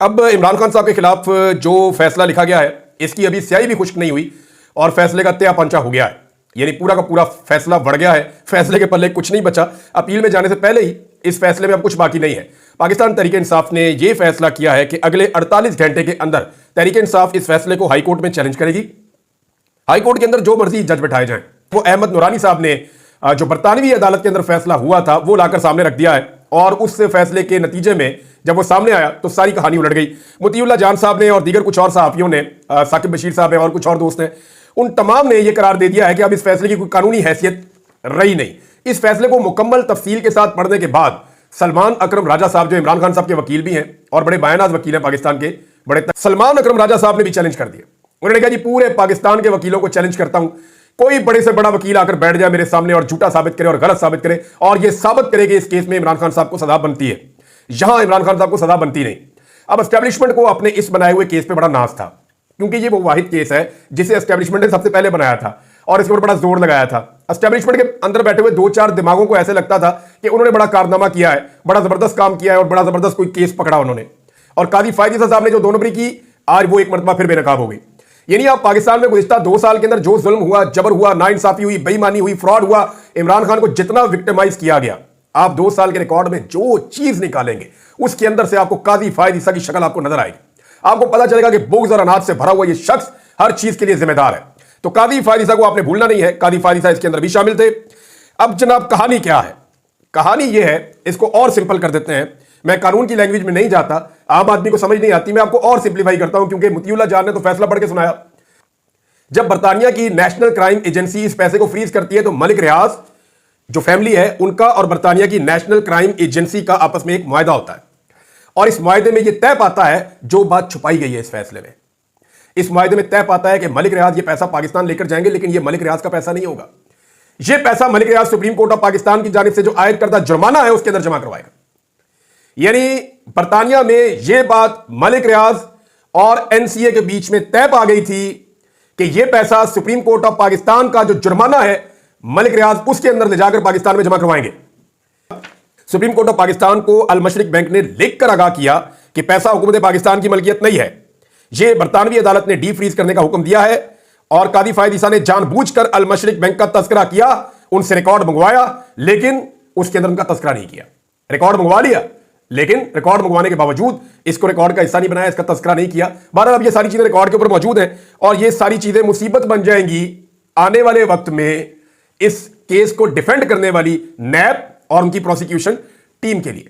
अब इमरान खान साहब के खिलाफ जो फैसला लिखा गया है, इसकी अभी स्याही भी खुश्क नहीं हुई और फैसले का त्या पंचा हो गया है। यानी पूरा का पूरा फैसला बढ़ गया है, फैसले के पल्ले कुछ नहीं बचा। अपील में जाने से पहले ही इस फैसले में अब कुछ बाकी नहीं है। पाकिस्तान तहरीक इंसाफ ने यह फैसला किया है कि अगले 48 घंटे के अंदर तहरीक इंसाफ इस फैसले को हाईकोर्ट में चैलेंज करेगी। हाईकोर्ट के अंदर जो मर्जी जज बैठाए जाएं। वो अहमद नूरानी साहब ने जो बरतानवी अदालत के अंदर फैसला हुआ था वो लाकर सामने रख दिया है और उस फैसले के नतीजे में जब वो सामने आया तो सारी कहानी उलट गई। मुतीउल्लाह जान साहब ने और दीगर कुछ और सहाफियों ने, साकिब बशीर साहब हैं और कुछ और दोस्त हैं, उन तमाम ने यह करार दे दिया है कि अब इस फैसले की कोई कानूनी हैसियत रही नहीं। इस फैसले को मुकम्मल तफसील के साथ पढ़ने के बाद सलमान अकरम राजा साहब, जो इमरान खान साहब के वकील भी हैं और बड़े बायनाज वकील हैं पाकिस्तान के, सलमान अकरम राजा साहब ने भी चैलेंज कर दिया। उन्होंने कहा जी पूरे पाकिस्तान के वकीलों को चैलेंज करता हूं, कोई बड़े से बड़ा वकील आकर बैठ जाए मेरे सामने और झूठा साबित करे और गलत साबित करे और यह साबित करे कि इस केस में इमरान खान साहब को सजा बनती है, यहां इमरान खान साहब को सजा बनती नहीं। अब एस्टेब्लिशमेंट को अपने इस बनाए हुए केस पे बड़ा नाज था, क्योंकि ये वो वाहिद केस है जिसे एस्टेब्लिशमेंट ने सबसे पहले बनाया था और इसके ऊपर बड़ा जोर लगाया था। एस्टेब्लिशमेंट के अंदर बैठे हुए 2-4 दिमागों को ऐसे लगता था कि उन्होंने बड़ा कारनामा किया है, बड़ा जबरदस्त काम किया है और बड़ा जबरदस्त कोई केस पकड़ा उन्होंने। और काजी फायद ईसा साहब ने जो 2 नंबरी की, आज वो एक मरतबा फिर बेनकाब हो गई। यानी आप पाकिस्तान में गुज़िश्ता 2 साल के अंदर जो जुल्म हुआ, जबर हुआ, नाइंसाफी हुई, बेईमानी हुई, फ्रॉड हुआ, इमरान खान को जितना विक्टिमाइज किया गया, आप 2 साल के रिकॉर्ड में जो चीज निकालेंगे उसके अंदर से आपको काजी फायद ईसा की शक्ल आपको नजर आएगी। आपको पता चलेगा कि बुग़्ज़ और अनाज से भरा हुआ ये शख्स हर चीज के लिए जिम्मेदार है। तो काजी फायद ईसा को आपने भूलना नहीं है, काजी फायद ईसा इसके अंदर भी शामिल थे। अब जनाब कहानी क्या है? कहानी यह है, इसको और सिंपल कर देते हैं। मैं कानून की लैंग्वेज में नहीं जाता, आम आदमी को समझ नहीं आती, मैं आपको और सिंप्लीफाई करता हूं क्योंकि मुतीउल्लाह जान ने तो फैसला पढ़ के सुनाया। जब बरतानिया की नेशनल क्राइम एजेंसी इस पैसे को फ्रीज करती है तो मलिक रियाज जो फैमिली है उनका और बरतानिया की नेशनल क्राइम एजेंसी का आपस में एक मुआहदा होता है और इस मुआहदे में यह तय पाता है जो बात छुपाई गई है इस फैसले में। इस मुआहदे में तय पाता है कि मलिक रियाज ये पैसा पाकिस्तान लेकर जाएंगे, लेकिन यह मलिक रियाज का पैसा नहीं होगा। यह पैसा मलिक रियाज सुप्रीम कोर्ट ऑफ पाकिस्तान की जानिब से जो आयद करदा जुर्माना है उसके अंदर जमा करवाएगा। यानी बरतानिया में यह बात मलिक रियाज और एनसीए के बीच में तय पा गई थी कि यह पैसा सुप्रीम कोर्ट ऑफ पाकिस्तान का जो जुर्माना है मलिक रियाज उसके अंदर ले जाकर पाकिस्तान में जमा करवाएंगे। सुप्रीम कोर्ट ऑफ पाकिस्तान को अल मशरिक बैंक ने लिखकर आगाह किया कि पैसा हुकूमत पाकिस्तान की मलकियत नहीं है। यह बरतानवी अदालत ने डी फ्रीज करने का हुक्म दिया है और काजी फायद ईसा ने जानबूझकर अल मशरिक बैंक का तस्करा किया, उनसे रिकॉर्ड मंगवाया, लेकिन उसके अंदर उनका तस्करा नहीं किया। रिकॉर्ड मंगवा लिया लेकिन रिकॉर्ड मंगवाने के बावजूद इसको रिकॉर्ड का हिस्सा नहीं बनाया, इसका तस्करा नहीं किया। बहरहाल अब ये सारी चीजें रिकॉर्ड के ऊपर मौजूद हैं और ये सारी चीजें मुसीबत बन जाएंगी आने वाले वक्त में इस केस को डिफेंड करने वाली नैब और उनकी प्रोसिक्यूशन टीम के लिए।